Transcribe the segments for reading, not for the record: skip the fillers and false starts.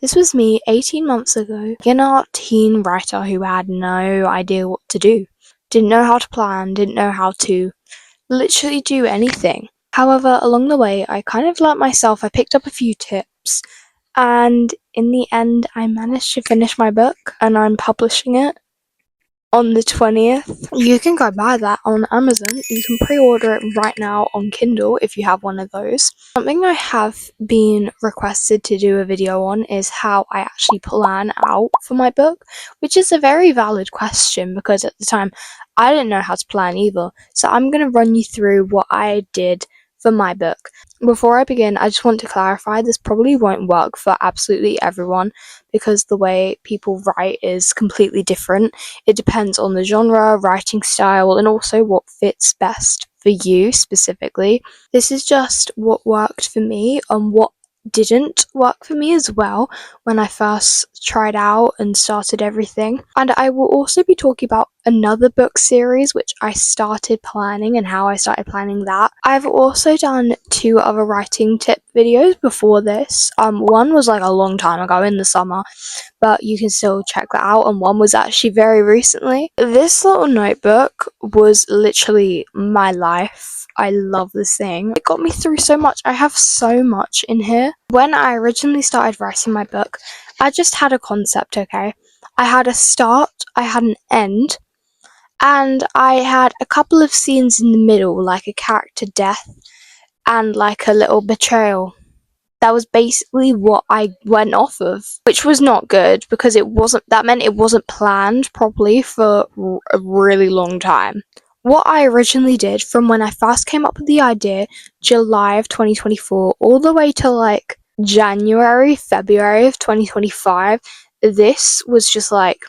This was me 18 months ago, beginner teen writer who had no idea what to do. Didn't know how to plan, didn't know how to literally do anything. However, along the way, I kind of learnt myself, I picked up a few tips, and in the end, I managed to finish my book, and I'm publishing it on the 20th. You can go buy that on Amazon. You can pre-order it right now on Kindle if you have one of those. Something I have been requested to do a video on is how I actually plan out for my book, which is a very valid question because at the time I didn't know how to plan either. So I'm going to run you through what I did for my book. Before I begin, I just want to clarify this probably won't work for absolutely everyone because the way people write is completely different. It depends on the genre, writing style, and also what fits best for you specifically. This is just what worked for me and what didn't work for me as well when I first tried out and started everything. And I will also be talking about another book series which I started planning and how I started planning that. I've also done 2 other writing tip videos before this. One was like a long time ago in the summer, but you can still check that out, and one was actually very recently. This little notebook was literally my life. I love this thing. It got me through so much. I have so much in here. When I originally started writing my book, I just had a concept, okay? I had a start, I had an end, and I had a couple of scenes in the middle, like a character death and like a little betrayal. That was basically what I went off of, which was not good because that meant it wasn't planned properly for a really long time. What I originally did from when I first came up with the idea, July of 2024, all the way to like January, February of 2025, this was just like,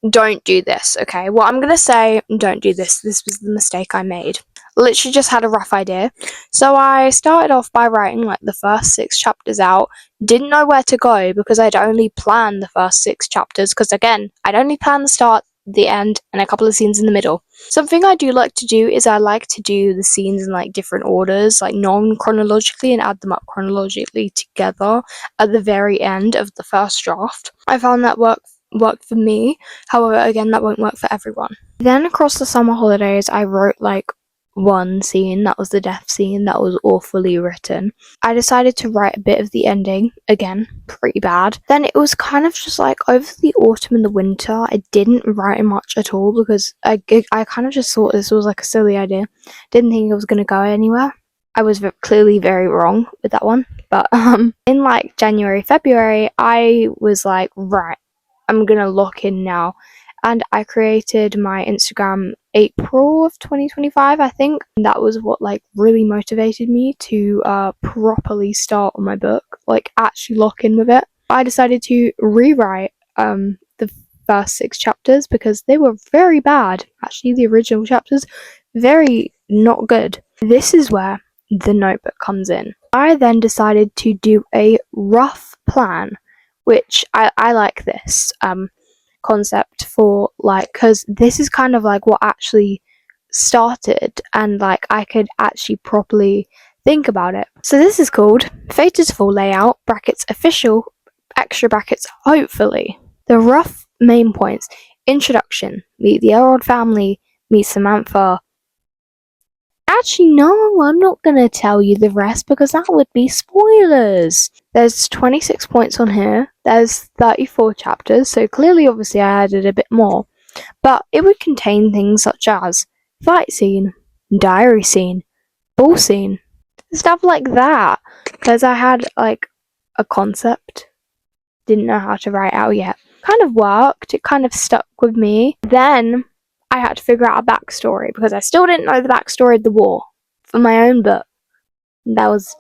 don't do this, okay? What I'm gonna say, don't do this. This was the mistake I made. Literally just had a rough idea. So I started off by writing like the first 6 chapters out. Didn't know where to go because I'd only planned the first 6 chapters because again, I'd only planned the start, the end, and a couple of scenes in the middle. Something I do like to do is I like to do the scenes in like different orders, like non-chronologically, and add them up chronologically together at the very end of the first draft. I found that worked for me. However, again, that won't work for everyone. Then across the summer holidays, I wrote like one scene, that was the death scene, that was awfully written. I decided to write a bit of the ending, again, pretty bad. Then it was kind of just like over the autumn and the winter, I didn't write much at all because I kind of just thought this was like a silly idea. Didn't think it was going to go anywhere. I was clearly very wrong with that one. But in like January, February, I was like, right, I'm gonna lock in now. And I created my Instagram April of 2025, I think. And that was what like really motivated me to properly start on my book, like actually lock in with it. I decided to rewrite the first 6 chapters because they were very bad. Actually, the original chapters, very not good. This is where the notebook comes in. I then decided to do a rough plan, which I like this concept for like, because this is kind of like what actually started and like I could actually properly think about it. So this is called Fated to Fall Layout, brackets official, extra brackets hopefully. The rough main points: introduction, meet the Elrod family, meet Samantha. Actually, no, I'm not going to tell you the rest because that would be spoilers. There's 26 points on here. There's 34 chapters, so clearly, obviously, I added a bit more. But it would contain things such as fight scene, diary scene, ball scene, stuff like that. Because I had, like, a concept. Didn't know how to write out yet. Kind of worked. It kind of stuck with me. Then I had to figure out a backstory because I still didn't know the backstory of the war for my own book. That was,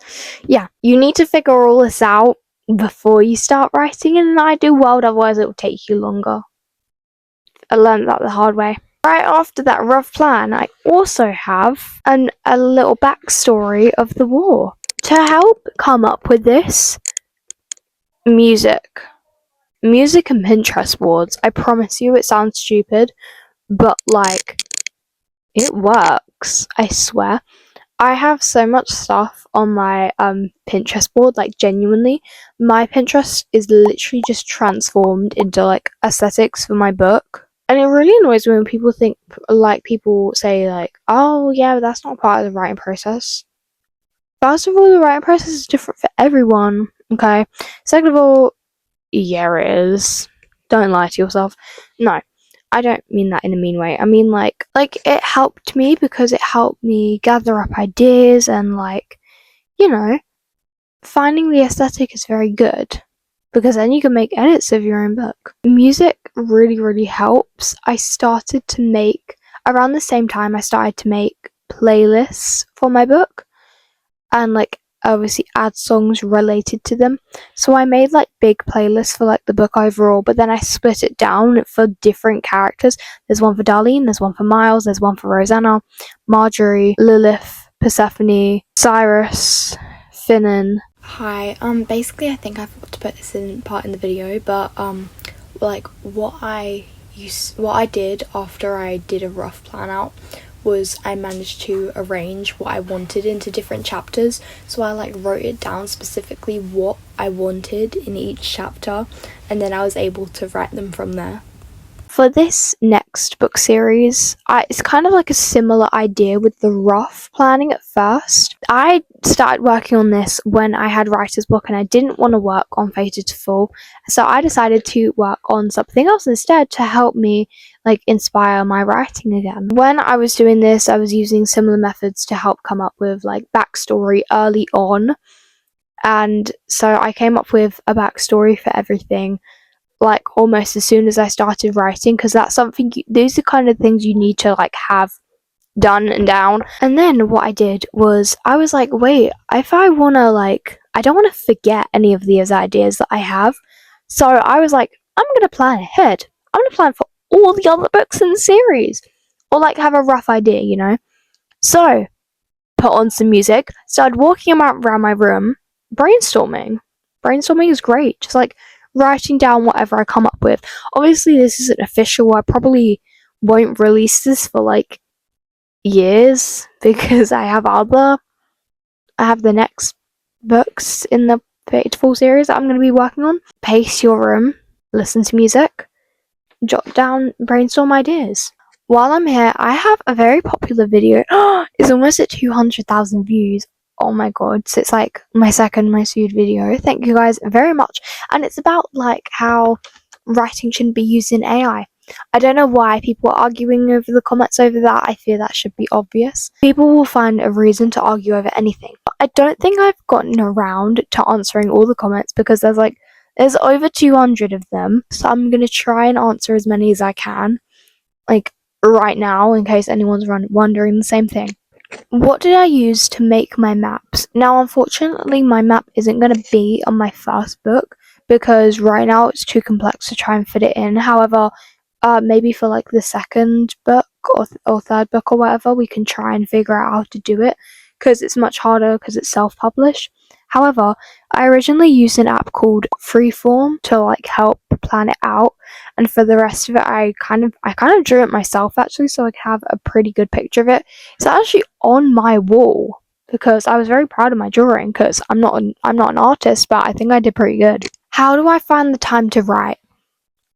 yeah, you need to figure all this out before you start writing in an ideal world, otherwise it will take you longer. I learned that the hard way. Right after that rough plan, I also have a little backstory of the war. To help come up with this, music and Pinterest boards. I promise you it sounds stupid, but like, it works, I swear. I have so much stuff on my Pinterest board, like genuinely. My Pinterest is literally just transformed into like aesthetics for my book. And it really annoys me when people think, like, people say, like, oh, yeah, that's not part of the writing process. First of all, the writing process is different for everyone, okay? Second of all, yeah, it is. Don't lie to yourself. No, I don't mean that in a mean way. I mean, like it helped me because it helped me gather up ideas and, like, you know, finding the aesthetic is very good because then you can make edits of your own book. Music really, really helps. I started to make, around the same time, I started to make playlists for my book and, like, obviously add songs related to them. So I made, like, big playlists for, like, the book overall, but then I split it down for different characters. There's one for Darlene, there's one for Miles, there's one for Rosanna, Marjorie, Lilith, Persephone, Cyrus, Finan. Hi, basically I think I forgot to put this in part in the video, but like what I did after I did a rough plan out was I managed to arrange what I wanted into different chapters. So I, like, wrote it down specifically what I wanted in each chapter, and then I was able to write them from there. For this next book series, it's kind of like a similar idea with the rough planning at first. I started working on this when I had writer's block and I didn't want to work on Fated to Fall, so I decided to work on something else instead to help me, like, inspire my writing again. When I was doing this, I was using similar methods to help come up with, like, backstory early on, and so I came up with a backstory for everything, like, almost as soon as I started writing, because that's something, these are kind of things you need to, like, have done and down. And then what I did was I was like, wait, if I want to, like, I don't want to forget any of these ideas that I have, so I was like, I'm going to plan ahead. I'm going to plan for all the other books in the series, or, like, have a rough idea, you know. So put on some music, started walking around my room, brainstorming. Brainstorming is great, just, like, writing down whatever I come up with. Obviously this isn't official, I probably won't release this for, like, years because I have the next books in the Fated to Fall series that I'm going to be working on. Pace your room, listen to music, jot down, brainstorm ideas. While I'm here, I have a very popular video. It's almost at 200,000 views. Oh my god, so it's, like, my second most viewed video. Thank you guys very much. And it's about, like, how writing shouldn't be used in AI. I don't know why people are arguing over the comments over that. I feel that should be obvious. People will find a reason to argue over anything. But I don't think I've gotten around to answering all the comments because there's over 200 of them. So I'm going to try and answer as many as I can, like, right now, in case anyone's wondering the same thing. What did I use to make my maps? Now, unfortunately, my map isn't going to be on my first book because right now it's too complex to try and fit it in. However, maybe for, like, the second book or third book or whatever, we can try and figure out how to do it because it's much harder because it's self-published. However, I originally used an app called Freeform to, like, help plan it out, and for the rest of it, I kind of drew it myself actually, so I could have a pretty good picture of it. It's actually on my wall because I was very proud of my drawing because I'm not an artist, but I think I did pretty good. How do I find the time to write?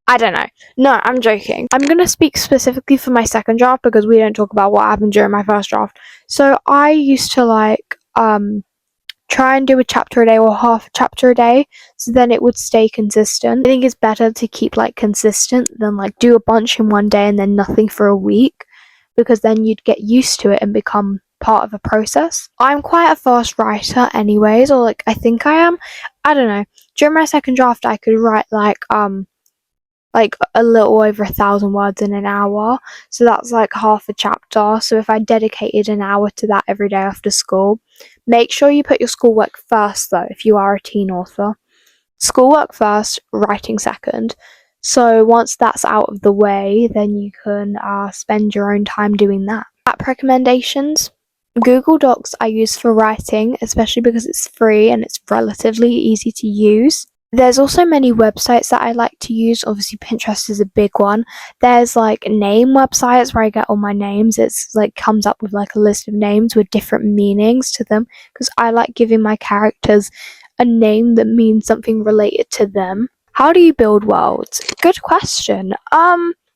I don't know. No, I'm joking. I'm going to speak specifically for my second draft because we don't talk about what happened during my first draft. So I used to, like, try and do a chapter a day or half a chapter a day, so then it would stay consistent. I think it's better to keep, like, consistent than, like, do a bunch in one day and then nothing for a week, because then you'd get used to it and become part of a process. I'm quite a fast writer anyways, or, like, I think I am. I don't know. During my second draft I could write like a little over 1,000 words in an hour, so that's like half a chapter. So if I dedicated an hour to that every day after school, make sure you put your schoolwork first though if you are a teen author. Schoolwork first, writing second. So once that's out of the way, then you can spend your own time doing that. App recommendations. Google Docs I use for writing, especially because it's free and it's relatively easy to use. There's also many websites that I like to use. Obviously, Pinterest is a big one. There's like name websites where I get all my names. It's like comes up with like a list of names with different meanings to them, because I like giving my characters a name that means something related to them. How do you build worlds? Good question.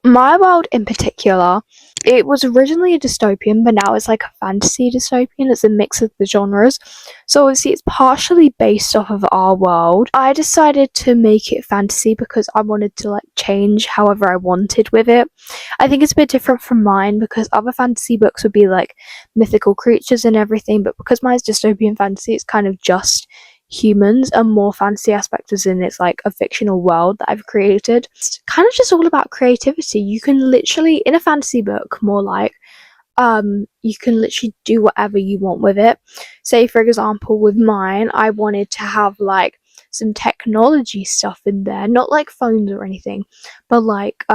My world in particular, it was originally a dystopian, but now it's like a fantasy dystopian. It's a mix of the genres. So obviously it's partially based off of our world. I decided to make it fantasy because I wanted to like change however I wanted with it. I think it's a bit different from mine because other fantasy books would be like mythical creatures and everything, but because mine's dystopian fantasy, it's kind of just humans. A more fantasy aspect is in it's like a fictional world that I've created. It's kind of just all about creativity. You can literally, in a fantasy book, more like you can literally do whatever you want with it. Say for example with mine, I wanted to have like some technology stuff in there, not like phones or anything, but like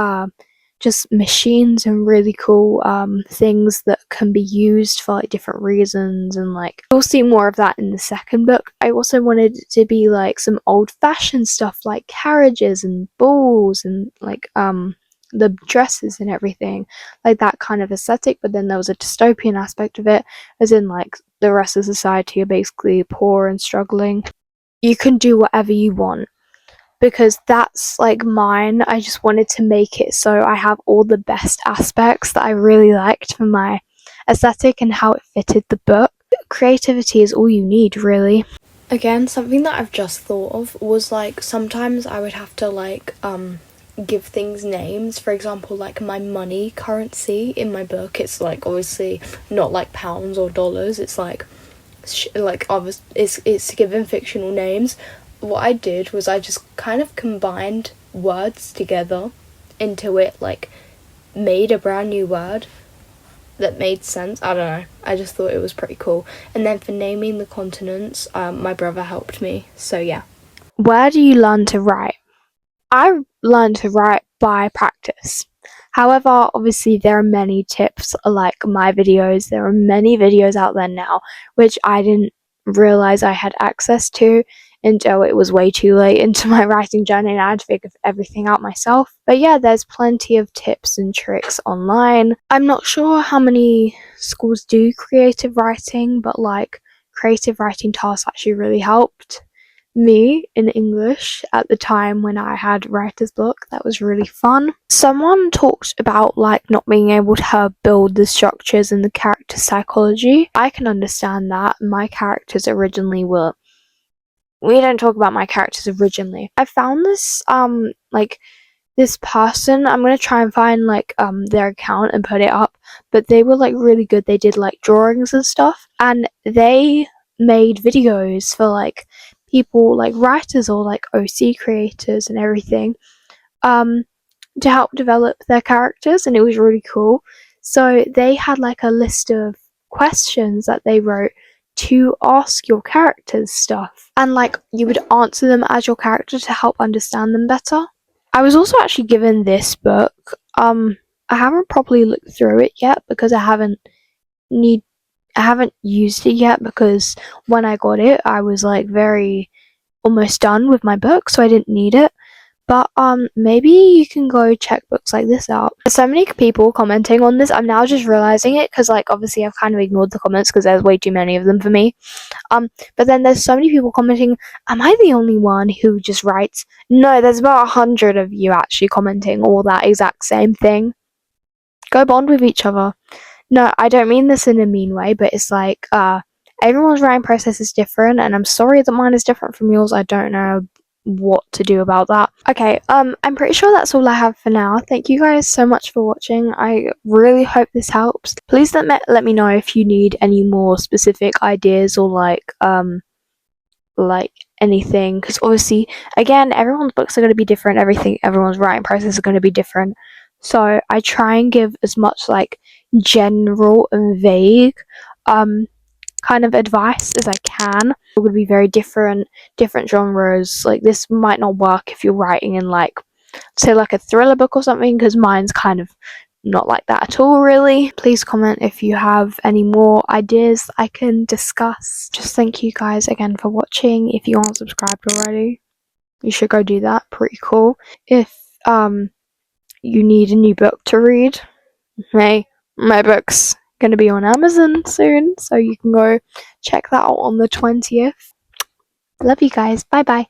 just machines and really cool things that can be used for like different reasons, and like you'll see more of that in the second book. I also wanted it to be like some old-fashioned stuff like carriages and balls and like the dresses and everything, like that kind of aesthetic. But then there was a dystopian aspect of it, as in like the rest of society are basically poor and struggling. You can do whatever you want, because that's like mine. I just wanted to make it so I have all the best aspects that I really liked for my aesthetic and how it fitted the book. Creativity is all you need, really. Again, something that I've just thought of was like sometimes I would have to like give things names. For example, like my money currency in my book, it's like obviously not like pounds or dollars. It's like it's given fictional names. What I did was I just kind of combined words together into it, like made a brand new word that made sense. I don't know. I just thought it was pretty cool. And then for naming the continents, my brother helped me. So yeah. Where do you learn to write? I learned to write by practice. However, obviously there are many tips like my videos. There are many videos out there now which I didn't realize I had access to until it was way too late into my writing journey and I had to figure everything out myself. But yeah, there's plenty of tips and tricks online. I'm not sure how many schools do creative writing, but like creative writing tasks actually really helped me in English at the time when I had writer's block. That was really fun. Someone talked about like not being able to build the structures and the character psychology. I can understand that. My characters originally were, we don't talk about my characters originally. I found this like this person, I'm gonna try and find like their account and put it up, but they were like really good. They did like drawings and stuff, and they made videos for like people like writers or like OC creators and everything to help develop their characters, and it was really cool. So they had like a list of questions that they wrote to ask your characters stuff, and like you would answer them as your character to help understand them better. I was also actually given this book. I haven't properly looked through it yet because I haven't used it yet, because when I got it I was like very almost done with my book, so I didn't need it. But maybe you can go check books like this out. There's so many people commenting on this. I'm now just realizing it because like obviously I've kind of ignored the comments because there's way too many of them for me. But then there's so many people commenting. Am I the only one who just writes? No, there's about 100 of you actually commenting all that exact same thing. Go bond with each other. No, I don't mean this in a mean way, but it's like everyone's writing process is different, and I'm sorry that mine is different from yours. I don't know what to do about that. Okay, I'm pretty sure that's all I have for now. Thank you guys so much for watching. I really hope this helps. Please let me know if you need any more specific ideas or like anything, because obviously again everyone's books are going to be different. Everyone's writing process is going to be different, so I try and give as much like general and vague kind of advice as I can. It would be very different genres. Like this might not work if you're writing in like say like a thriller book or something, because mine's kind of not like that at all really. Please comment if you have any more ideas I can discuss. Just thank you guys again for watching if you aren't subscribed already. You should go do that. Pretty cool. If you need a new book to read, hey, my book's gonna be on Amazon soon, so you can go check that out on the 20th. Love you guys. Bye bye.